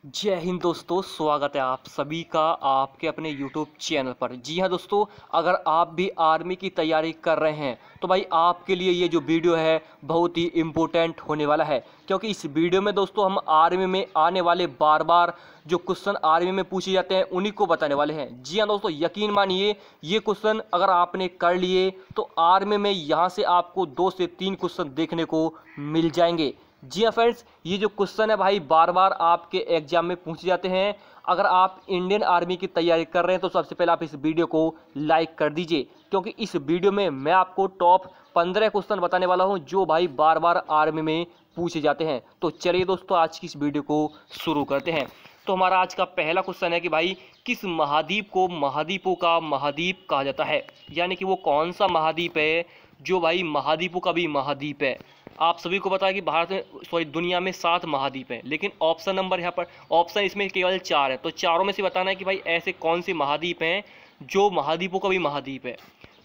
जय हिंद दोस्तों, स्वागत है आप सभी का आपके अपने YouTube चैनल पर। जी हाँ दोस्तों, अगर आप भी आर्मी की तैयारी कर रहे हैं तो भाई आपके लिए ये जो वीडियो है बहुत ही इम्पोर्टेंट होने वाला है, क्योंकि इस वीडियो में दोस्तों हम आर्मी में आने वाले बार बार जो क्वेश्चन आर्मी में पूछे जाते हैं उन्हीं को बताने वाले हैं। जी हाँ दोस्तों, यकीन मानिए ये क्वेश्चन अगर आपने कर लिए तो आर्मी में यहाँ से आपको 2 से 3 क्वेश्चन देखने को मिल जाएंगे। जी हाँ फ्रेंड्स, ये जो क्वेश्चन है भाई बार बार आपके एग्जाम में पूछे जाते हैं। अगर आप इंडियन आर्मी की तैयारी कर रहे हैं तो सबसे पहले आप इस वीडियो को लाइक कर दीजिए, क्योंकि इस वीडियो में मैं आपको टॉप 15 क्वेश्चन बताने वाला हूं जो भाई बार बार आर्मी में पूछे जाते हैं। तो चलिए दोस्तों, आज की इस वीडियो को शुरू करते हैं। तो हमारा आज का पहला क्वेश्चन है कि भाई किस महाद्वीप को महाद्वीपों का महाद्वीप कहा जाता है, यानी कि वो कौन सा महाद्वीप है जो भाई महाद्वीपों का भी महाद्वीप है। आप सभी को पता है कि भारत में दुनिया में 7 महाद्वीप हैं, लेकिन ऑप्शन नंबर यहाँ पर ऑप्शन इसमें केवल 4 है। तो चारों में से बताना है कि भाई ऐसे कौन से महाद्वीप हैं जो महाद्वीपों का भी महाद्वीप है।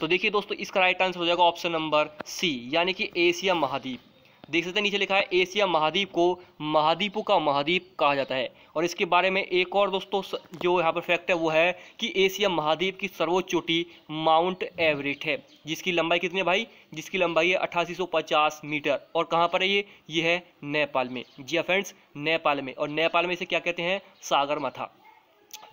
तो देखिए दोस्तों, इसका राइट आंसर हो जाएगा ऑप्शन नंबर सी, यानी कि एशिया महाद्वीप। देख सकते हैं नीचे लिखा है एशिया महाद्वीप को महाद्वीपों का महाद्वीप कहा जाता है। और इसके बारे में एक और दोस्तों जो यहाँ पर फैक्ट है वो है कि एशिया महाद्वीप की सर्वोच्च चोटी माउंट एवरेस्ट है, जिसकी लंबाई कितनी है भाई, जिसकी लंबाई है 8850 मीटर। और कहाँ पर है ये है नेपाल में। जी हाँ फ्रेंड्स, नेपाल में। और नेपाल में इसे क्या कहते हैं, सागरमाथा।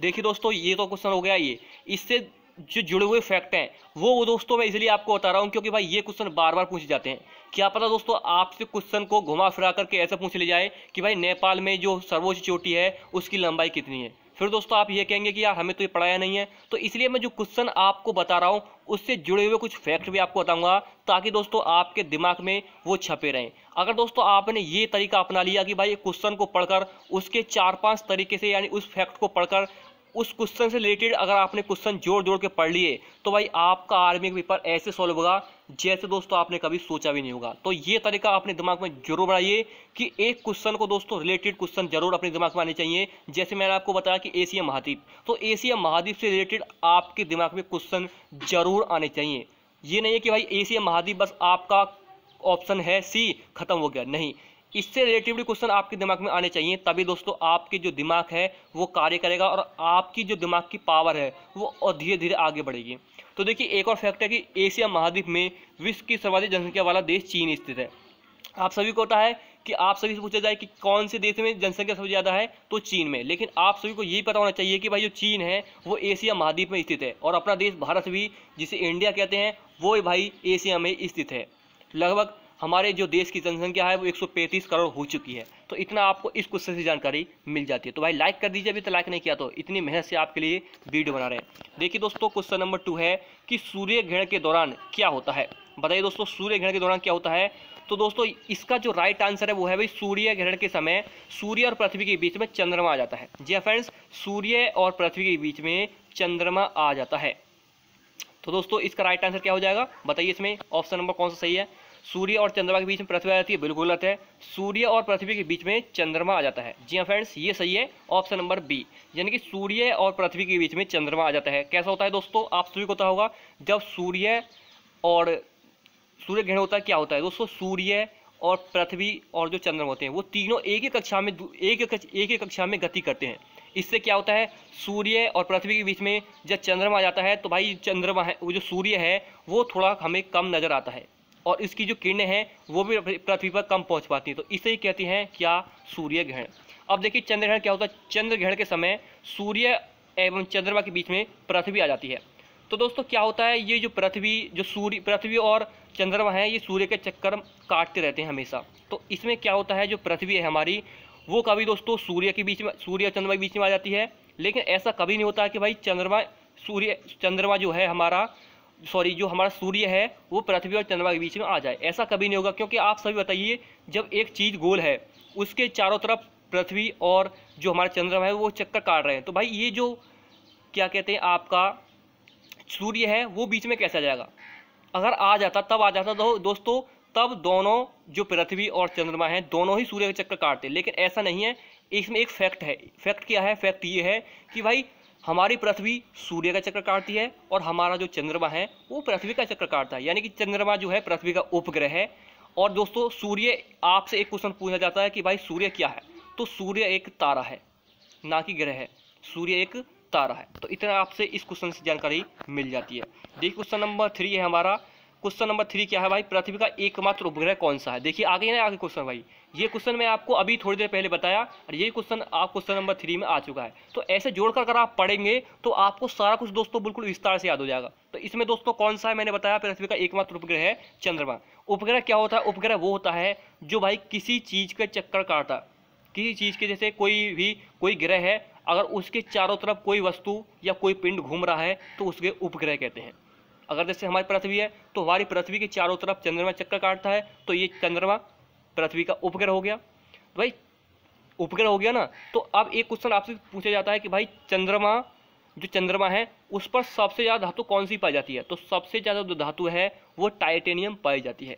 देखिए दोस्तों, ये तो क्वेश्चन हो गया। ये इससे जो जुड़े हुए फैक्ट हैं वो दोस्तों मैं इसलिए आपको बता रहा हूँ क्योंकि भाई ये क्वेश्चन बार बार पूछे जाते हैं। क्या पता दोस्तों आपसे क्वेश्चन को घुमा फिरा करके ऐसा पूछ ले जाए कि भाई नेपाल में जो सर्वोच्च चोटी है उसकी लंबाई कितनी है, फिर दोस्तों आप ये कहेंगे कि यार हमें तो ये पढ़ाया नहीं है। तो इसलिए मैं जो क्वेश्चन आपको बता रहा हूँ उससे जुड़े हुए कुछ फैक्ट भी आपको बताऊंगा, ताकि दोस्तों आपके दिमाग में वो छपे रहें। अगर दोस्तों आपने ये तरीका अपना लिया कि भाई क्वेश्चन को पढ़कर उसके 4-5 तरीके से, यानी उस फैक्ट को पढ़कर उस क्वेश्चन से रिलेटेड अगर आपने क्वेश्चन जोड़ जोड़ के पढ़ लिए, तो भाई आपका आर्मी का पेपर ऐसे सॉल्व होगा जैसे दोस्तों आपने कभी सोचा भी नहीं होगा। तो ये तरीका अपने दिमाग में जरूर बनाइए कि एक क्वेश्चन को दोस्तों रिलेटेड क्वेश्चन जरूर अपने दिमाग में आने चाहिए। जैसे मैंने आपको बताया कि एशिया महाद्वीप, तो एशिया महाद्वीप से रिलेटेड आपके दिमाग में क्वेश्चन जरूर आने चाहिए। ये नहीं है कि भाई एशिया महाद्वीप बस आपका ऑप्शन है सी, खत्म हो गया, नहीं। इससे रिलेटिवली क्वेश्चन आपके दिमाग में आने चाहिए, तभी दोस्तों आपके जो दिमाग है वो कार्य करेगा और आपकी जो दिमाग की पावर है वो और धीरे धीरे आगे बढ़ेगी। तो देखिए, एक और फैक्ट है कि एशिया महाद्वीप में विश्व की सर्वाधिक जनसंख्या वाला देश चीन स्थित है। आप सभी को पता है कि आप सभी से पूछा जाए कि कौन से देश में जनसंख्या सबसे ज़्यादा है, तो चीन में। लेकिन आप सभी को यही पता होना चाहिए कि भाई जो चीन है वो एशिया महाद्वीप में स्थित है, और अपना देश भारत भी, जिसे इंडिया कहते हैं, वो भाई एशिया में स्थित है। लगभग हमारे जो देश की जनसंख्या है वो 135 करोड़ हो चुकी है। तो इतना आपको इस क्वेश्चन से जानकारी मिल जाती है। तो भाई लाइक कर दीजिए, अभी तो लाइक नहीं किया तो। इतनी मेहनत से आपके लिए वीडियो बना रहे हैं। देखिए दोस्तों, क्वेश्चन नंबर 2 है कि सूर्य ग्रहण के दौरान क्या होता है। बताइए दोस्तों, सूर्य ग्रहण के दौरान क्या होता है। तो दोस्तों इसका जो राइट आंसर है वो है भाई सूर्य ग्रहण के समय सूर्य और पृथ्वी के बीच में चंद्रमा आ जाता है। जी हाँ फ्रेंड्स, सूर्य और पृथ्वी के बीच में चंद्रमा आ जाता है। तो दोस्तों इसका राइट आंसर क्या हो जाएगा, बताइए इसमें ऑप्शन नंबर कौन सा सही है। सूर्य और चंद्रमा के बीच में पृथ्वी आ जाती है, बिल्कुल गलत है। सूर्य और पृथ्वी के बीच में चंद्रमा आ जाता है। जी हाँ फ्रेंड्स, ये सही है, ऑप्शन नंबर बी, यानी कि सूर्य और पृथ्वी के बीच में चंद्रमा आ जाता है। कैसा होता है दोस्तों, आप सभी को पता होगा, जब सूर्य ग्रहण होता है क्या होता है दोस्तों, सूर्य और पृथ्वी और जो चंद्रमा होते हैं वो तीनों एक ही कक्षा में गति करते हैं। इससे क्या होता है, सूर्य और पृथ्वी के बीच में जब चंद्रमा आ जाता है तो भाई चंद्रमा है, वो जो सूर्य है वो थोड़ा हमें कम नजर आता है, और इसकी जो किरणें हैं वो भी पृथ्वी पर कम पहुंच पाती हैं। तो इसे ही कहते हैं क्या, सूर्य ग्रहण। अब देखिए चंद्र ग्रहण क्या होता है, चंद्र ग्रहण के समय सूर्य एवं चंद्रमा के बीच में पृथ्वी आ जाती है। तो दोस्तों क्या होता है, ये जो पृथ्वी और चंद्रमा है ये सूर्य के चक्कर काटते रहते हैं हमेशा। तो इसमें क्या होता है, जो पृथ्वी है हमारी वो कभी दोस्तों सूर्य और चंद्रमा के बीच में आ जाती है। लेकिन ऐसा कभी नहीं होता कि भाई चंद्रमा जो है जो हमारा सूर्य है वो पृथ्वी और चंद्रमा के बीच में आ जाए, ऐसा कभी नहीं होगा। क्योंकि आप सभी बताइए, जब एक चीज़ गोल है उसके चारों तरफ पृथ्वी और जो हमारा चंद्रमा है वो चक्कर काट रहे हैं, तो भाई ये जो क्या कहते हैं आपका सूर्य है वो बीच में कैसे आ जाएगा। अगर आ जाता तब आ जाता तो दोस्तों तब दोनों जो पृथ्वी और चंद्रमा है दोनों ही सूर्य के चक्कर काटते, लेकिन ऐसा नहीं है। इसमें एक फैक्ट है। फैक्ट क्या है, फैक्ट ये है कि भाई हमारी पृथ्वी सूर्य का चक्कर काटती है और हमारा जो चंद्रमा है वो पृथ्वी का चक्कर काटता है, यानी कि चंद्रमा जो है पृथ्वी का उपग्रह है। और दोस्तों सूर्य, आपसे एक क्वेश्चन पूछा जाता है कि भाई सूर्य क्या है, तो सूर्य एक तारा है। ना कि ग्रह है। सूर्य एक तारा है। तो इतना आपसे इस क्वेश्चन से जानकारी मिल जाती है। देखिए क्वेश्चन नंबर 3 है हमारा। क्वेश्चन नंबर 3 क्या है भाई, पृथ्वी का एकमात्र उपग्रह कौन सा है। देखिए आगे ना आगे क्वेश्चन भाई, ये क्वेश्चन मैं आपको अभी थोड़ी देर पहले बताया और ये क्वेश्चन आप क्वेश्चन नंबर 3 में आ चुका है। तो ऐसे जोड़कर अगर आप पढ़ेंगे तो आपको सारा कुछ दोस्तों बिल्कुल विस्तार से याद हो जाएगा। तो इसमें दोस्तों कौन सा है, मैंने बताया पृथ्वी का एकमात्र उपग्रह है चंद्रमा। उपग्रह क्या होता है, उपग्रह वो होता है जो भाई किसी चीज का चक्कर काटता, किसी चीज के, जैसे कोई ग्रह है, अगर उसके चारों तरफ कोई वस्तु या कोई पिंड घूम रहा है तो उसके उपग्रह कहते हैं। अगर जैसे हमारी पृथ्वी है तो हमारी पृथ्वी के चारों तरफ चंद्रमा चक्कर काटता है, तो ये चंद्रमा पृथ्वी का उपग्रह हो गया। तो भाई उपग्रह हो गया ना। तो अब एक क्वेश्चन आपसे पूछा जाता है कि भाई चंद्रमा, जो चंद्रमा है उस पर सबसे ज़्यादा धातु कौन सी पाई जाती है। तो सबसे ज़्यादा जो धातु है वो टाइटेनियम पाई जाती है।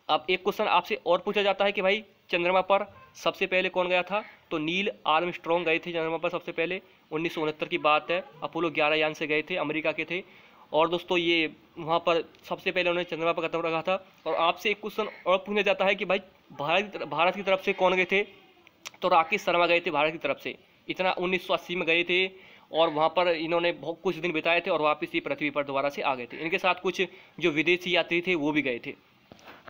अब एक क्वेश्चन आपसे और पूछा जाता है कि भाई चंद्रमा पर सबसे पहले कौन गया था। तो नील आर्मस्ट्रॉन्ग गए थे चंद्रमा पर सबसे पहले, 1969 की बात है। अपोलो 11 यान से गए थे, अमेरिका के थे। और दोस्तों ये वहाँ पर सबसे पहले उन्होंने चंद्रमा पर कदम रखा था। और आपसे एक क्वेश्चन और पूछा जाता है कि भाई भारत की तरफ से कौन गए थे। तो राकेश शर्मा गए थे भारत की तरफ से, इतना 1980 में गए थे। और वहाँ पर इन्होंने बहुत कुछ दिन बिताए थे और वापस ही पृथ्वी पर दोबारा से आ गए थे। इनके साथ कुछ जो विदेशी यात्री थे वो भी गए थे।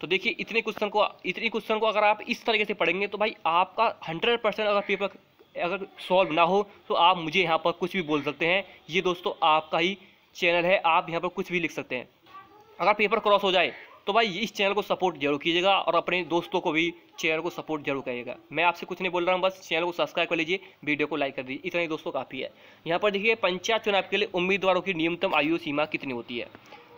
तो देखिए इतनी क्वेश्चन को अगर आप इस तरीके से पढ़ेंगे तो भाई आपका 100% अगर पेपर अगर सॉल्व ना हो तो आप मुझे यहाँ पर कुछ भी बोल सकते हैं। ये दोस्तों आपका ही चैनल है, आप यहाँ पर कुछ भी लिख सकते हैं। अगर पेपर क्रॉस हो जाए तो भाई इस चैनल को सपोर्ट जरूर कीजिएगा और अपने दोस्तों को भी चैनल को सपोर्ट जरूर करिएगा। मैं आपसे कुछ नहीं बोल रहा हूँ, बस चैनल को सब्सक्राइब कर लीजिए, वीडियो को लाइक कर दीजिए, इतना ही दोस्तों काफ़ी है। यहाँ पर देखिए पंचायत चुनाव के लिए उम्मीदवारों की न्यूनतम आयु सीमा कितनी होती है,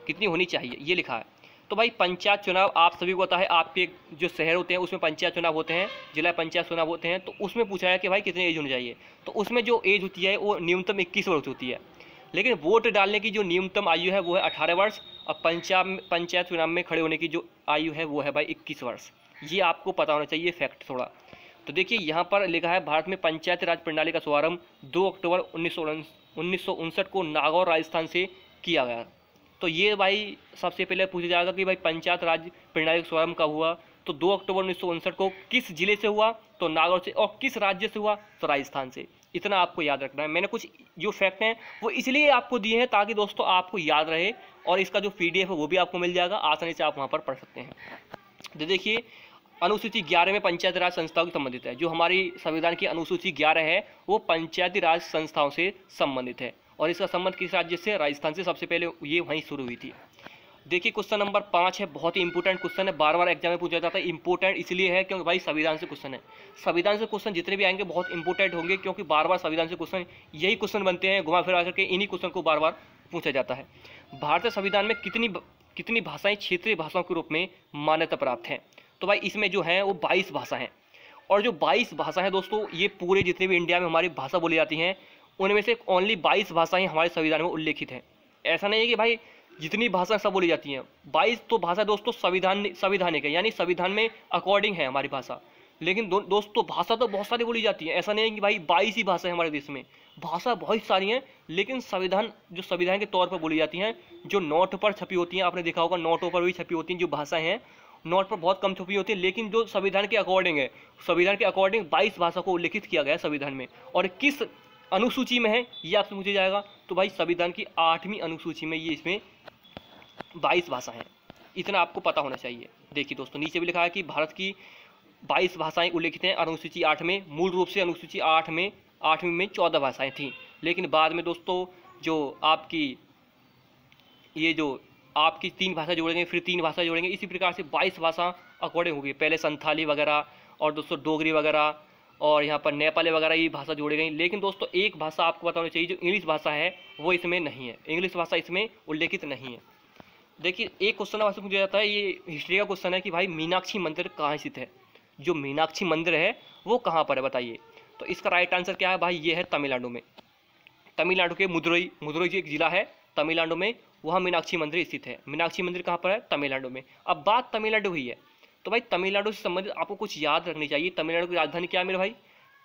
कितनी होनी चाहिए, ये लिखा है। तो भाई पंचायत चुनाव आप सभी को पता है, आपके जो शहर होते हैं उसमें पंचायत चुनाव होते हैं, जिला पंचायत चुनाव होते हैं। तो उसमें पूछा है कि भाई कितनी एज होनी चाहिए। तो उसमें जो एज होती है वो न्यूनतम 21 वर्ष होती है। लेकिन वोट डालने की जो न्यूनतम आयु है वो है 18 वर्ष और पंचायत चुनाव में खड़े होने की जो आयु है वो है भाई 21 वर्ष। ये आपको पता होना चाहिए फैक्ट थोड़ा। तो देखिए यहाँ पर लिखा है भारत में पंचायती राज प्रणाली का शुभारंभ 2 अक्टूबर 1959 को नागौर राजस्थान से किया गया। तो ये भाई सबसे पहले पूछा जाएगा कि भाई पंचायत राज प्रणाली का शुभारंभ कब हुआ। तो 2 अक्टूबर 1959 को किस जिले से हुआ। तो नागौर से। और किस राज्य से हुआ। तो राजस्थान से। इतना आपको याद रखना है। मैंने कुछ जो फैक्ट हैं वो इसलिए आपको दिए हैं ताकि दोस्तों आपको याद रहे, और इसका जो PDF है वो भी आपको मिल जाएगा, आसानी से आप वहाँ पर पढ़ सकते हैं। तो देखिए अनुसूची 11 में पंचायती राज संस्थाओं से संबंधित है। जो हमारी संविधान की अनुसूची 11 है वो पंचायती राज संस्थाओं से संबंधित है। और इसका संबंध किस राज्य से। राजस्थान से। सबसे पहले ये वहीं शुरू हुई थी। देखिए क्वेश्चन नंबर 5 है, बहुत ही इंपॉर्टेंट क्वेश्चन है, बार बार एग्जाम में पूछा जाता है। इंपॉर्टेंट इसलिए है क्योंकि भाई संविधान से क्वेश्चन है। संविधान से क्वेश्चन जितने भी आएंगे बहुत इंपॉर्टेंट होंगे, क्योंकि बार बार संविधान से क्वेश्चन यही क्वेश्चन बनते हैं, घुमा फिरा करके इन्हीं क्वेश्चन को बार बार पूछा जाता है। भारतीय संविधान में कितनी भाषाएं क्षेत्रीय भाषाओं के रूप में मान्यता प्राप्त हैं। तो भाई इसमें जो है वो 22 भाषा हैं। और जो 22 भाषा है दोस्तों, ये पूरे जितने भी इंडिया में हमारी भाषा बोली जाती हैं उनमें से ओनली 22 भाषाएं हमारे संविधान में उल्लेखित हैं। ऐसा नहीं है कि भाई जितनी भाषा सब बोली जाती हैं। 22 तो भाषा दोस्तों संविधानिक है, यानी संविधान में अकॉर्डिंग है हमारी भाषा। लेकिन दोस्तों भाषा तो बहुत सारी बोली जाती है। ऐसा नहीं है कि भाई 22 ही भाषा है हमारे देश में, भाषा बहुत सारी हैं। लेकिन संविधान के तौर पर बोली जाती हैं, जो नोट पर छपी होती हैं, आपने देखा होगा नोटों पर भी छपी होती हैं जो भाषाएं हैं, नोट पर बहुत कम छपी होती है। लेकिन जो संविधान के अकॉर्डिंग है, संविधान के अकॉर्डिंग 22 भाषा को उल्लेखित किया गया है संविधान में। और किस अनुसूची में है ये आपसे पूछा जाएगा। तो भाई संविधान की 8वीं अनुसूची में ये इसमें 22 भाषा हैं। इतना आपको पता होना चाहिए। देखिए दोस्तों नीचे भी लिखा है कि भारत की 22 भाषाएं उल्लेखित हैं अनुसूची 8 में। मूल रूप से अनुसूची 8वीं में 14 भाषाएं थीं, लेकिन बाद में दोस्तों जो आपकी 3 भाषा जोड़ेंगे, फिर 3 भाषा जोड़ेंगे, इसी प्रकार से 22 भाषा अकॉर्डिंग होगी। पहले संथाली वगैरह और दोस्तों डोगरी वगैरह और यहाँ पर नेपाली वगैरह ये भाषा जोड़ी गई। लेकिन दोस्तों एक भाषा आपको पता होनी चाहिए, जो इंग्लिश भाषा है वो इसमें नहीं है, इंग्लिश भाषा इसमें उल्लेखित नहीं है। देखिए एक क्वेश्चन आपसे पूछा जाता है, ये हिस्ट्री का क्वेश्चन है कि भाई मीनाक्षी मंदिर कहाँ स्थित है। जो मीनाक्षी मंदिर है वो कहाँ पर है बताइए। तो इसका राइट आंसर क्या है भाई, ये है तमिलनाडु में। तमिलनाडु के मदुरई जो एक जिला है तमिलनाडु में, वहाँ मीनाक्षी मंदिर स्थित है। मीनाक्षी मंदिर कहाँ पर है, तमिलनाडु में। अब बात तमिलनाडु हुई है तो भाई तमिलनाडु से संबंधित आपको कुछ याद रखनी चाहिए। तमिलनाडु की राजधानी क्या है मेरे भाई,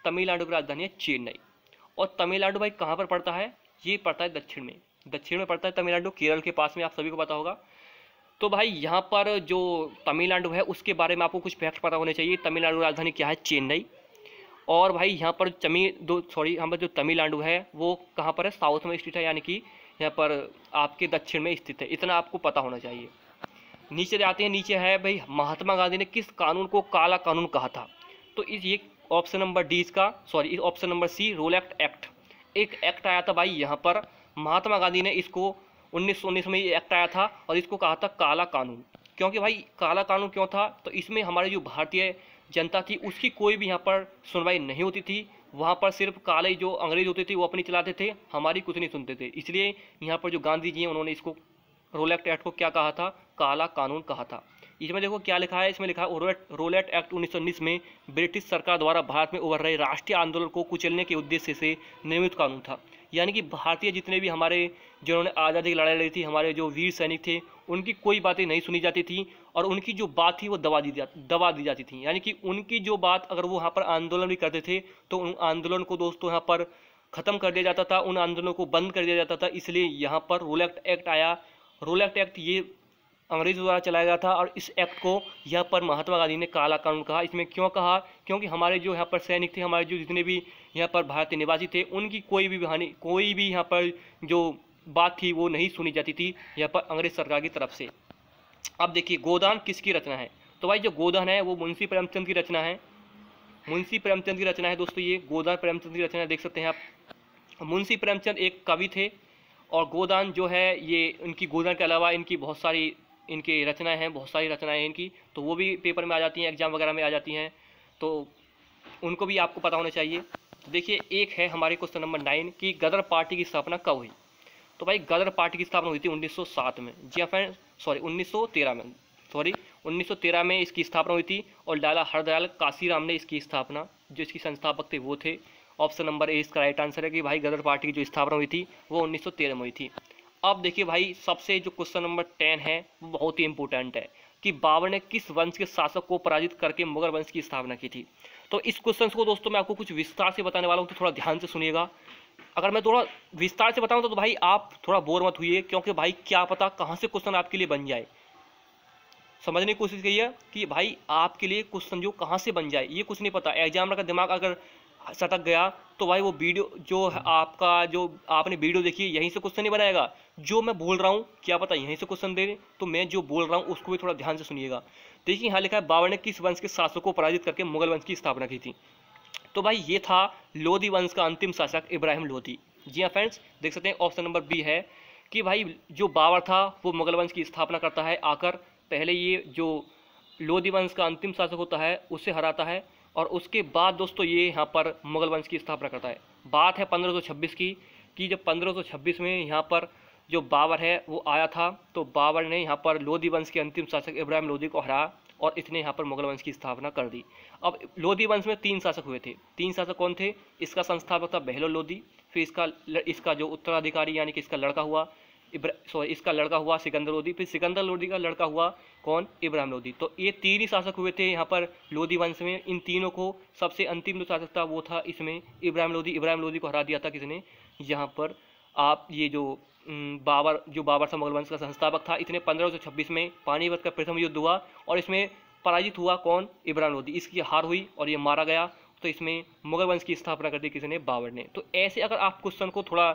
तमिलनाडु की राजधानी है चेन्नई। और तमिलनाडु भाई कहाँ पर पड़ता है, ये पड़ता है दक्षिण में पड़ता है तमिलनाडु, केरल के पास में, आप सभी को पता होगा। तो भाई यहाँ पर जो तमिलनाडु है उसके बारे में आपको कुछ फैक्ट पता होने चाहिए। तमिलनाडु की राजधानी क्या है, चेन्नई। और भाई यहाँ पर यहाँ पर जो तमिलनाडु है वो कहाँ पर है, साउथ में स्थित है, यानी कि यहाँ पर आपके दक्षिण में स्थित है। इतना आपको पता होना चाहिए। नीचे जाते हैं, नीचे है भाई महात्मा गांधी ने किस कानून को काला कानून कहा था। तो इस ये ऑप्शन नंबर डी इसका, इस option number C Rowlatt Act. एक एक्ट आया था भाई यहाँ पर, महात्मा गांधी ने इसको 1919 में ये एक्ट आया था और इसको कहा था काला कानून। क्योंकि भाई काला कानून क्यों था, तो इसमें हमारे जो भारतीय जनता थी उसकी कोई भी यहाँ पर सुनवाई नहीं होती थी। वहाँ पर सिर्फ काले जो अंग्रेज होते थे वो अपनी चलाते थे, हमारी कुछ नहीं सुनते थे। इसलिए यहाँ पर जो गांधी जी हैं उन्होंने इसको रोलेट एक्ट को क्या कहा था, काला कानून कहा था। इसमें देखो क्या लिखा है, इसमें लिखा है रोलेट एक्ट 1919 में ब्रिटिश सरकार द्वारा भारत में उभर रहे राष्ट्रीय आंदोलन को कुचलने के उद्देश्य से निर्मित कानून था। यानी कि भारतीय जितने भी हमारे जिन्होंने आज़ादी की लड़ाई लड़ी थी, हमारे जो वीर सैनिक थे, उनकी कोई बातें नहीं सुनी जाती थी और उनकी जो बात थी वो दबा दी जाती थी। यानी कि उनकी जो बात, अगर वो यहाँ पर आंदोलन भी करते थे तो उन आंदोलन को दोस्तों यहाँ पर ख़त्म कर दिया जाता था, उन आंदोलनों को बंद कर दिया जाता था। इसलिए यहाँ पर रोलेट एक्ट आया। रोलेट एक्ट ये अंग्रेजों द्वारा चलाया गया था और इस एक्ट को यहाँ पर महात्मा गांधी ने काला कानून कहा। इसमें क्यों कहा, क्योंकि हमारे जो यहाँ पर सैनिक थे, हमारे जो जितने भी यहाँ पर भारतीय निवासी थे, उनकी कोई भी यहाँ पर जो बात थी वो नहीं सुनी जाती थी यहाँ पर अंग्रेज सरकार की तरफ से। अब देखिए गोदान किसकी रचना है। तो भाई जो गोदान है वो मुंशी प्रेमचंद की रचना है। मुंशी प्रेमचंद की रचना है दोस्तों, ये गोदान प्रेमचंद की रचना देख सकते हैं आप। मुंशी प्रेमचंद एक कवि थे और गोदान जो है ये इनकी, गोदान के अलावा इनकी बहुत सारी इनकी रचनाएं हैं, बहुत सारी रचनाएं हैं इनकी, तो वो भी पेपर में आ जाती हैं, एग्जाम वगैरह में आ जाती हैं, तो उनको भी आपको पता होना चाहिए। तो देखिए एक है हमारे क्वेश्चन नंबर 9 कि गदर पार्टी की स्थापना कब हुई। तो भाई गदर पार्टी की स्थापना हुई थी 1907 में। जी हाँ फ्रेंड, 1913 में इसकी स्थापना हुई थी और लाला हरदयाल काशीराम ने इसकी स्थापना, जो इसकी संस्थापक थे वो थे। ऑप्शन नंबर ए इसका राइट आंसर है कि भाई गदर पार्टी की जो स्थापना हुई थी वो 1913 में हुई थी। अब देखिए भाई सबसे जो क्वेश्चन नंबर 10 है वो बहुत ही इंपॉर्टेंट है कि बाबर ने किस वंश के शासक को पराजित करके मुगल वंश की स्थापना की थी। तो इस क्वेश्चन को दोस्तों मैं आपको कुछ विस्तार से बताने वाला हूँ, तो थोड़ा ध्यान से सुनिएगा। अगर मैं थोड़ा विस्तार से बताऊँ तो भाई आप थोड़ा बोर मत हुइए, क्योंकि भाई क्या पता कहाँ से क्वेश्चन आपके लिए बन जाए। समझने की कोशिश कीजिए कि भाई आपके लिए क्वेश्चन जो कहाँ से बन जाए ये कुछ नहीं पता। एग्जामिनर का दिमाग अगर सटक गया तो भाई वो वीडियो जो आपका, जो आपने वीडियो देखी यहीं से क्वेश्चन नहीं बनाएगा। जो मैं बोल रहा हूँ क्या पता यहीं से क्वेश्चन दे, तो मैं जो बोल रहा हूँ उसको भी थोड़ा ध्यान से सुनिएगा। देखिए यहाँ लिखा है बाबर ने किस वंश के शासकों को पराजित करके मुगल वंश की स्थापना की थी। तो भाई ये था लोधी वंश का अंतिम शासक इब्राहिम लोधी। जी हाँ फ्रेंड्स, देख सकते हैं ऑप्शन नंबर बी है कि भाई जो बाबर था वो मुगल वंश की स्थापना करता है आकर। पहले ये जो लोधी वंश का अंतिम शासक होता है उसे हराता है और उसके बाद दोस्तों ये यहाँ पर मुगल वंश की स्थापना करता है। बात है 1526 की, कि जब 1526 में यहाँ पर जो बाबर है वो आया था, तो बाबर ने यहाँ पर लोधी वंश के अंतिम शासक इब्राहिम लोधी को हराया और इसने यहाँ पर मुगल वंश की स्थापना कर दी। अब लोधी वंश में 3 शासक हुए थे। 3 शासक कौन थे, इसका संस्थापक था बहलोल लोधी, फिर इसका जो उत्तराधिकारी यानी कि इसका लड़का हुआ इसका लड़का हुआ सिकंदर लोधी, फिर सिकंदर लोधी का लड़का हुआ कौन, इब्राहिम लोधी। तो ये 3 ही शासक हुए थे यहाँ पर लोधी वंश में। इन तीनों को सबसे अंतिम जो शासक था वो था इसमें इब्राहिम लोधी। इब्राहिम लोधी को हरा दिया था किसने, यहाँ पर आप ये जो बाबर था मुगल वंश का संस्थापक था। इसने 1526 में पानीपत का प्रथम युद्ध हुआ और इसमें पराजित हुआ कौन, इब्राहिम लोधी। इसकी हार हुई और ये मारा गया। तो इसमें मुगल वंश की स्थापना कर दी किसने, बाबर ने। तो ऐसे अगर आप क्वेश्चन को थोड़ा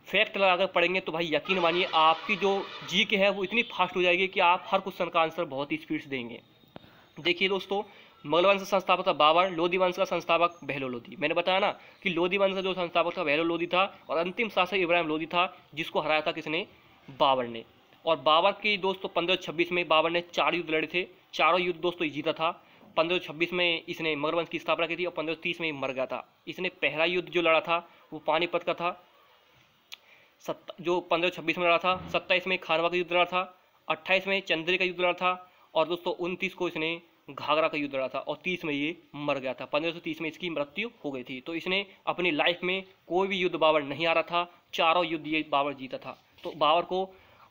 फैक्ट लगाकर पढ़ेंगे तो भाई यकीन मानिए आपकी जो जीके है वो इतनी फास्ट हो जाएगी कि आप हर क्वेश्चन का आंसर बहुत ही स्पीड से देंगे। देखिए दोस्तों, मुगल वंश का संस्थापक था बाबर, लोधी वंश का संस्थापक बहलोल लोधी। मैंने बताया ना कि लोधी वंश का जो संस्थापक था बहलोल लोधी था और अंतिम शासक इब्राहिम लोधी था, जिसको हराया था किसने, बाबर ने। और बाबर की दोस्तों 1526 में बाबर ने 4 युद्ध लड़े थे। चारों युद्ध दोस्तों जीता था। 1526 में इसने मुगल वंश की स्थापना की थी और 1530 में मर गया था। इसने पहला युद्ध जो लड़ा था वो पानीपत का था, जो 1526 में लड़ा था। 27 में खानवा का युद्ध लड़ा था, 28 में चंदेरी का युद्ध लड़ा था और दोस्तों 29 को इसने घाघरा का युद्ध लड़ा था और 30 में ये मर गया था। 1530 में इसकी मृत्यु हो गई थी। तो इसने अपनी लाइफ में कोई भी युद्ध बाबर नहीं हारा था, चारों युद्ध ये बाबर जीता था। तो बाबर को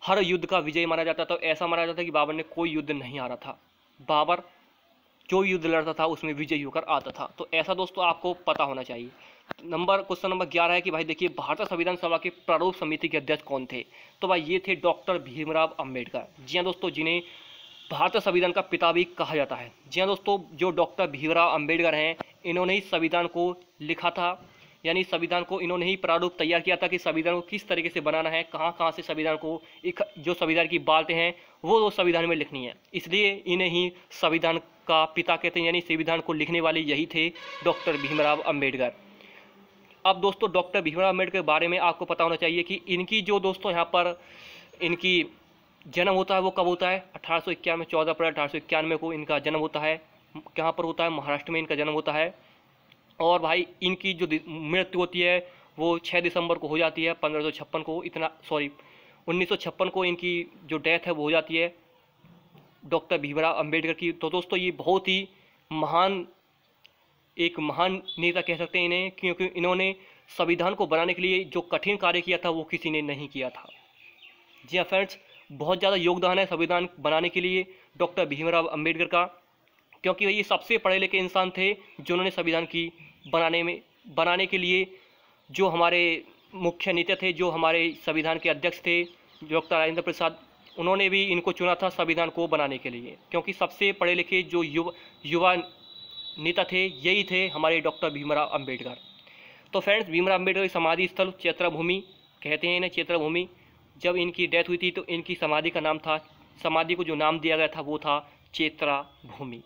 हर युद्ध का विजय माना जाता था। तो ऐसा माना जाता था कि बाबर ने कोई युद्ध नहीं हारा था, बाबर जो युद्ध लड़ता था उसमें विजयी होकर आता था। तो ऐसा दोस्तों आपको पता होना चाहिए। क्वेश्चन नंबर 11 है कि भाई देखिए भारतीय संविधान सभा के प्रारूप समिति के अध्यक्ष कौन थे। तो भाई ये थे डॉक्टर भीमराव अंबेडकर। जी हाँ दोस्तों, जिन्हें भारतीय संविधान का पिता भी कहा जाता है। जी हाँ दोस्तों, जो डॉक्टर भीमराव अंबेडकर हैं, इन्होंने ही संविधान को लिखा था, यानी संविधान को इन्होंने ही प्रारूप तैयार किया था कि संविधान को किस तरीके से बनाना है, कहाँ कहाँ से संविधान को जो संविधान की बातें हैं वो संविधान में लिखनी है। इसलिए इन्हें ही संविधान का पिता कहते हैं, यानी संविधान को लिखने वाले यही थे डॉक्टर भीमराव अंबेडकर। अब दोस्तों डॉक्टर भीमराव अंबेडकर के बारे में आपको पता होना चाहिए कि इनकी जो दोस्तों यहाँ पर इनकी जन्म होता है वो कब होता है, 1891 14 अप्रैल 1891 को इनका जन्म होता है। कहाँ पर होता है, महाराष्ट्र में इनका जन्म होता है। और भाई इनकी जो मृत्यु होती है वो 6 दिसंबर को हो जाती है 1556 को, 1956 को इनकी जो डेथ है वो हो जाती है डॉक्टर भीमराव अंबेडकर की। तो दोस्तों ये बहुत ही एक महान नेता कह सकते हैं इन्हें, क्योंकि इन्होंने संविधान को बनाने के लिए जो कठिन कार्य किया था वो किसी ने नहीं किया था। जी हाँ फ्रेंड्स, बहुत ज़्यादा योगदान है संविधान बनाने के लिए डॉक्टर भीमराव अंबेडकर का, क्योंकि ये सबसे पढ़े लिखे इंसान थे जिन्होंने संविधान की बनाने के लिए जो हमारे मुख्य नेता थे, जो हमारे संविधान के अध्यक्ष थे डॉक्टर राजेंद्र प्रसाद, उन्होंने भी इनको चुना था संविधान को बनाने के लिए, क्योंकि सबसे पढ़े लिखे जो युवा नेता थे यही थे हमारे डॉक्टर भीमराव अंबेडकर। तो फ्रेंड्स, भीमराव अंबेडकर की समाधि स्थल चैत्रा भूमि कहते हैं इन्हें, चैत्रा भूमि। जब इनकी डेथ हुई थी तो इनकी समाधि का नाम था, समाधि को जो नाम दिया गया था वो था चैत्रा भूमि।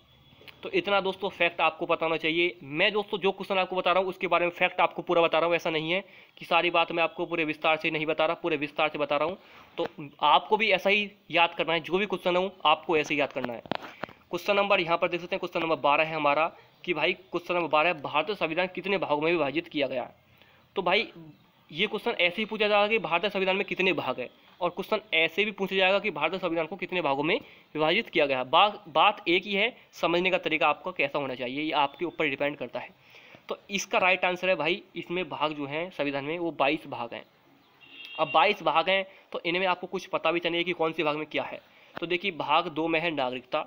तो इतना दोस्तों फैक्ट आपको पता होना चाहिए। मैं दोस्तों जो क्वेश्चन आपको बता रहा हूँ उसके बारे में फैक्ट आपको पूरा बता रहा हूँ, ऐसा नहीं है कि सारी बात मैं आपको पूरे विस्तार से नहीं बता रहा, पूरे विस्तार से बता रहा हूँ। तो आपको भी ऐसा ही याद करना है, जो भी क्वेश्चन हो आपको ऐसे ही याद करना है। क्वेश्चन नंबर यहाँ पर देख सकते हैं, क्वेश्चन नंबर 12 है हमारा कि भाई क्वेश्चन नंबर 12 है, भारतीय संविधान कितने भागों में विभाजित किया गया है। तो भाई ये क्वेश्चन ऐसे ही पूछा जाएगा कि भारतीय संविधान में कितने भाग है, और क्वेश्चन ऐसे भी पूछा जाएगा कि भारतीय संविधान को कितने भागों में विभाजित किया गया है। बात एक ही है, समझने का तरीका आपका कैसा होना चाहिए ये आपके ऊपर डिपेंड करता है। तो इसका राइट आंसर है भाई, इसमें भाग जो हैं संविधान में वो 22 भाग हैं। अब 22 भाग हैं तो इनमें आपको कुछ पता भी चाहिए कि कौन से भाग में क्या है। तो देखिए, भाग 2 में है नागरिकता,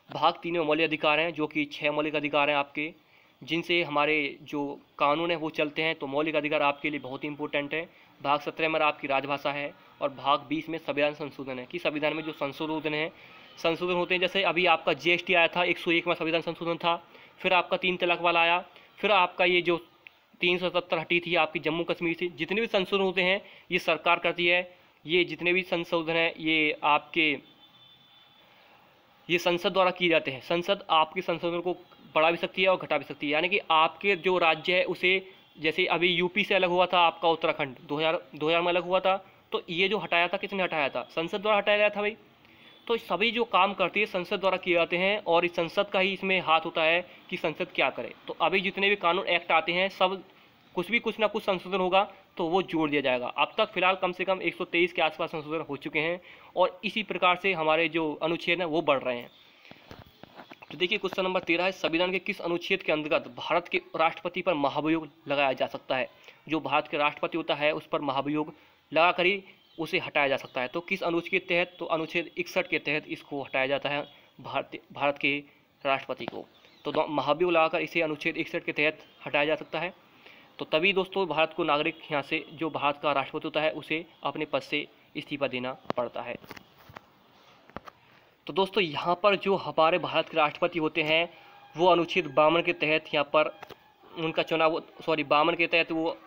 भाग 3 में मौलिक अधिकार हैं, जो कि 6 मौलिक अधिकार हैं आपके, जिनसे हमारे जो कानून है वो चलते हैं। तो मौलिक अधिकार आपके लिए बहुत ही इंपॉर्टेंट है। भाग 17 में आपकी राजभाषा है, और भाग 20 में संविधान संशोधन है, कि संविधान में जो संशोधन होते हैं। जैसे अभी आपका GST आया था, 101 में संविधान संशोधन था, फिर आपका 3 तलाक वाला आया, फिर आपका ये जो 370 हटी थी आपकी जम्मू कश्मीर से। जितने भी संशोधन होते हैं ये सरकार करती है। ये जितने भी संशोधन हैं ये संसद द्वारा किए जाते हैं। संसद आपके संशोधन को बढ़ा भी सकती है और घटा भी सकती है, यानी कि आपके जो राज्य है उसे, जैसे अभी यूपी से अलग हुआ था आपका उत्तराखंड 2000 में अलग हुआ था, तो ये जो हटाया था किसने हटाया था, संसद द्वारा हटाया गया था भाई। तो सभी जो काम करती है संसद द्वारा किए जाते हैं, और इस संसद का ही इसमें हाथ होता है कि संसद क्या करे। तो अभी जितने भी कानून एक्ट आते हैं सब कुछ ना कुछ संशोधन होगा तो वो जोड़ दिया जाएगा। अब तक फिलहाल कम से कम 123 के आसपास संशोधन हो चुके हैं, और इसी प्रकार से हमारे जो अनुच्छेद हैं वो बढ़ रहे हैं। तो देखिए क्वेश्चन नंबर 13 है, संविधान के किस अनुच्छेद के अंतर्गत भारत के राष्ट्रपति पर महाभियोग लगाया जा सकता है। जो भारत के राष्ट्रपति होता है उस पर महाभियोग लगा कर ही उसे हटाया जा सकता है। तो किस अनुच्छेद के तहत, तो अनुच्छेद 61 के तहत इसको हटाया जाता है भारत के राष्ट्रपति को। तो महाभियोग लगाकर इसे अनुच्छेद 61 के तहत हटाया जा सकता है। तो तभी दोस्तों भारत को नागरिक यहाँ से, जो भारत का राष्ट्रपति होता है उसे अपने पद से इस्तीफा देना पड़ता है। तो दोस्तों यहाँ पर जो हमारे भारत के राष्ट्रपति होते हैं वो अनुच्छेद 52 के तहत यहाँ पर उनका चुनाव, 52 के तहत वो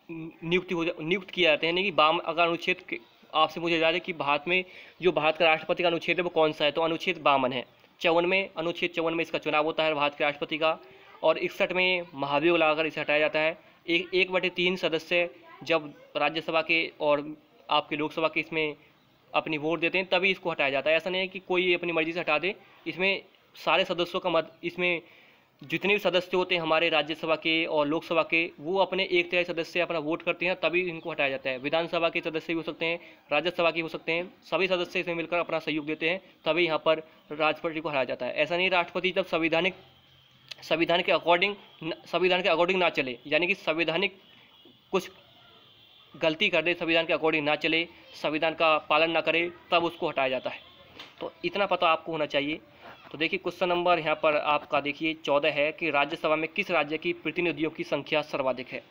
नियुक्त किए जाते हैं। यानी कि अगर अनुच्छेद आपसे मुझे याद है कि भारत में जो भारत का राष्ट्रपति का अनुच्छेद है वो कौन सा है, तो अनुच्छेद 52 है। 54 में, अनुच्छेद 54 में इसका चुनाव होता है भारत के राष्ट्रपति का, और 61 में महाभियोग लगाकर इसे हटाया जाता है। 1/3 सदस्य जब राज्यसभा के और आपके लोकसभा के इसमें अपनी वोट देते हैं तभी इसको हटाया जाता है। ऐसा नहीं है कि कोई अपनी मर्जी से हटा दे, इसमें सारे सदस्यों का मत, इसमें जितने भी सदस्य होते हैं हमारे राज्यसभा के और लोकसभा के, वो अपने 1/3 सदस्य अपना वोट करते हैं तभी इनको हटाया जाता है। विधानसभा के सदस्य भी हो सकते हैं, राज्यसभा के हो सकते हैं, सभी सदस्य इसमें मिलकर अपना सहयोग देते हैं तभी यहाँ पर राष्ट्रपति को हटाया जाता है। ऐसा नहीं राष्ट्रपति जब संविधान के अकॉर्डिंग ना चले, यानी कि संवैधानिक कुछ गलती कर दे, संविधान के अकॉर्डिंग ना चले, संविधान का पालन ना करे, तब उसको हटाया जाता है। तो इतना पता आपको होना चाहिए। तो देखिए क्वेश्चन नंबर यहाँ पर आपका देखिए 14 है कि राज्यसभा में किस राज्य की प्रतिनिधियों की संख्या सर्वाधिक है।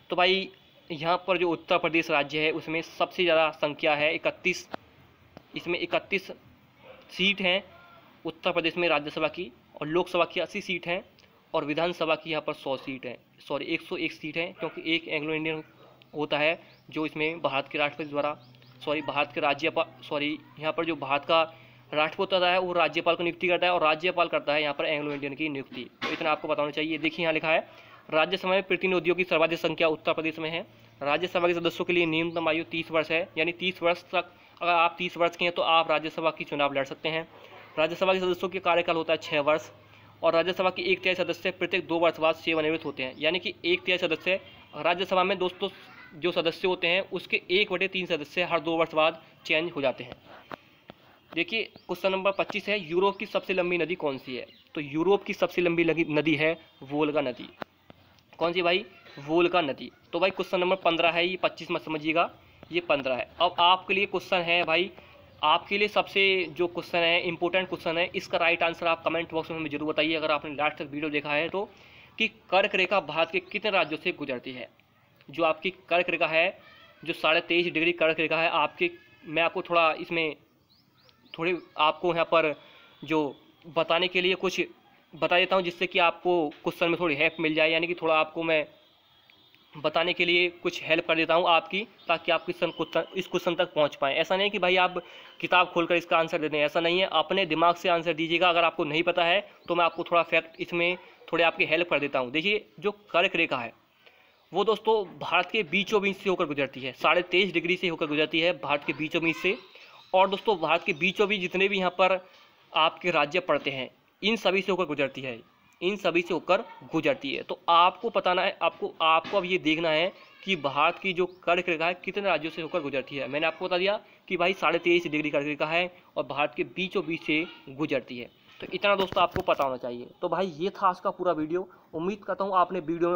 तो भाई यहाँ पर जो उत्तर प्रदेश राज्य है उसमें सबसे ज़्यादा संख्या है 31, इसमें 31 सीट हैं उत्तर प्रदेश में राज्यसभा की, और लोकसभा की 80 सीट हैं, और विधानसभा की यहाँ पर 100 सीट हैं, सॉरी 101 सीट हैं, क्योंकि एक एंग्लो इंडियन होता है जो इसमें भारत के राष्ट्रपति द्वारा, भारत के राज्यपाल, यहाँ पर जो भारत का राष्ट्रपति होता है वो राज्यपाल को नियुक्ति करता है, और राज्यपाल करता है यहाँ पर एंग्लो इंडियन की नियुक्ति। तो इतना आपको बताना चाहिए। देखिए यहाँ लिखा है, राज्यसभा में प्रतिनिधियों की सर्वाधिक संख्या उत्तर प्रदेश में है। राज्यसभा के सदस्यों के लिए न्यूनतम आयु 30 वर्ष है, यानी 30 वर्ष तक अगर आप 30 वर्ष के हैं तो आप राज्यसभा की चुनाव लड़ सकते हैं। राज्यसभा के सदस्यों के कार्यकाल होता है 6 वर्ष, और राज्यसभा के 1/3 सदस्य प्रत्येक 2 वर्ष बाद सेवानिवृत्त होते हैं, यानी कि 1/3 सदस्य राज्यसभा में दोस्तों जो सदस्य होते हैं उसके 1/3 सदस्य हर 2 वर्ष बाद चेंज हो जाते हैं। देखिए क्वेश्चन नंबर 25 है, यूरोप की सबसे लंबी नदी कौन सी है? तो यूरोप की सबसे लंबी नदी है वोल्गा नदी। कौन सी भाई? वोल्गा नदी। तो भाई क्वेश्चन नंबर 15 है, ये 25 मत समझिएगा, ये 15 है। अब आपके लिए क्वेश्चन है भाई, आपके लिए सबसे जो क्वेश्चन है इंपॉर्टेंट क्वेश्चन है, इसका राइट आंसर आप कमेंट बॉक्स में हमें जरूर बताइए अगर आपने लास्ट तक वीडियो देखा है तो, कि कर्क रेखा भारत के कितने राज्यों से गुजरती है? जो आपकी कर्क रेखा है, जो 23.5 डिग्री कर्क रेखा है आपके, मैं आपको थोड़ा इसमें थोड़े आपको यहाँ पर जो बताने के लिए कुछ बता देता हूँ, जिससे कि आपको क्वेश्चन में थोड़ी हेल्प मिल जाए, यानी कि थोड़ा आपको मैं बताने के लिए कुछ हेल्प कर देता हूँ आपकी, ताकि आप इस क्वेश्चन तक पहुँच पाएँ। ऐसा नहीं कि भाई आप किताब खोलकर इसका आंसर दे दें, ऐसा नहीं है, अपने दिमाग से आंसर दीजिएगा। अगर आपको नहीं पता है तो मैं आपको थोड़ा फैक्ट इसमें थोड़े आपकी हेल्प कर देता हूँ। देखिए जो कर्क रेखा है वो दोस्तों भारत के बीचों बीच से होकर गुजरती है, 23.5 डिग्री से होकर गुजरती है भारत के बीचों बीच से। और दोस्तों भारत के बीचों बीच जितने भी यहाँ पर आपके राज्य पड़ते हैं इन सभी से होकर गुजरती है, इन सभी से होकर गुजरती है। तो आपको बताना है, आपको अब ये देखना है कि भारत की जो कर्क रेखा है कितने राज्यों से होकर गुजरती है। मैंने आपको बता दिया कि भाई 23.5 डिग्री कर्क रेखा है और भारत के बीचों बीच से गुजरती है। तो इतना दोस्तों आपको पता होना चाहिए। तो भाई ये था आज का पूरा वीडियो। उम्मीद करता हूँ आपने वीडियो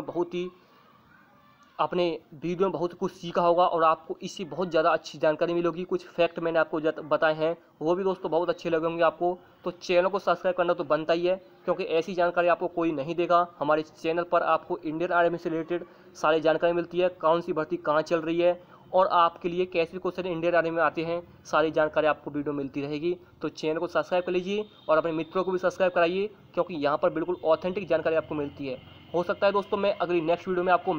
में बहुत कुछ सीखा होगा और आपको इससे बहुत ज़्यादा अच्छी जानकारी मिलेगी। कुछ फैक्ट मैंने आपको बताए हैं वो भी दोस्तों बहुत अच्छे लगे होंगे आपको। तो चैनल को सब्सक्राइब करना तो बनता ही है, क्योंकि ऐसी जानकारी आपको कोई नहीं देगा। हमारे चैनल पर आपको इंडियन आर्मी से रिलेटेड सारी जानकारी मिलती है, कौन सी भर्ती कहाँ चल रही है और आपके लिए कैसे क्वेश्चन इंडियन आर्मी में आते हैं, सारी जानकारी आपको वीडियो मिलती रहेगी। तो चैनल को सब्सक्राइब कर लीजिए और अपने मित्रों को भी सब्सक्राइब कराइए, क्योंकि यहाँ पर बिल्कुल ऑथेंटिक जानकारी आपको मिलती है। हो सकता है दोस्तों मैं अगली नेक्स्ट वीडियो में आपको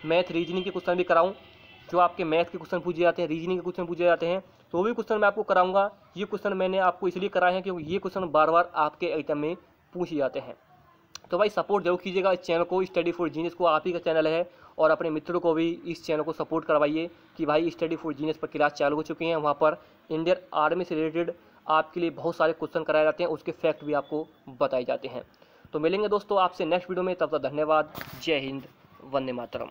मैथ रीजनिंग के क्वेश्चन भी कराऊं, जो आपके मैथ के क्वेश्चन पूछे जाते हैं, रीजनिंग के क्वेश्चन पूछे जाते हैं, तो भी क्वेश्चन मैं आपको कराऊंगा। ये क्वेश्चन मैंने आपको इसलिए कराए हैं क्योंकि ये क्वेश्चन बार बार आपके एग्जाम में पूछे जाते हैं। तो भाई सपोर्ट जरूर कीजिएगा इस चैनल को, स्टडी फॉर जीनियस को, आप ही का चैनल है, और अपने मित्रों को भी इस चैनल को सपोर्ट करवाइए कि भाई स्टडी फॉर जीनियस पर क्लास चालू हो चुकी हैं। वहाँ पर इंडियन आर्मी से रिलेटेड आपके लिए बहुत सारे क्वेश्चन कराए जाते हैं, उसके फैक्ट भी आपको बताए जाते हैं। तो मिलेंगे दोस्तों आपसे नेक्स्ट वीडियो में, तब तक धन्यवाद। जय हिंद, वंदे मातरम।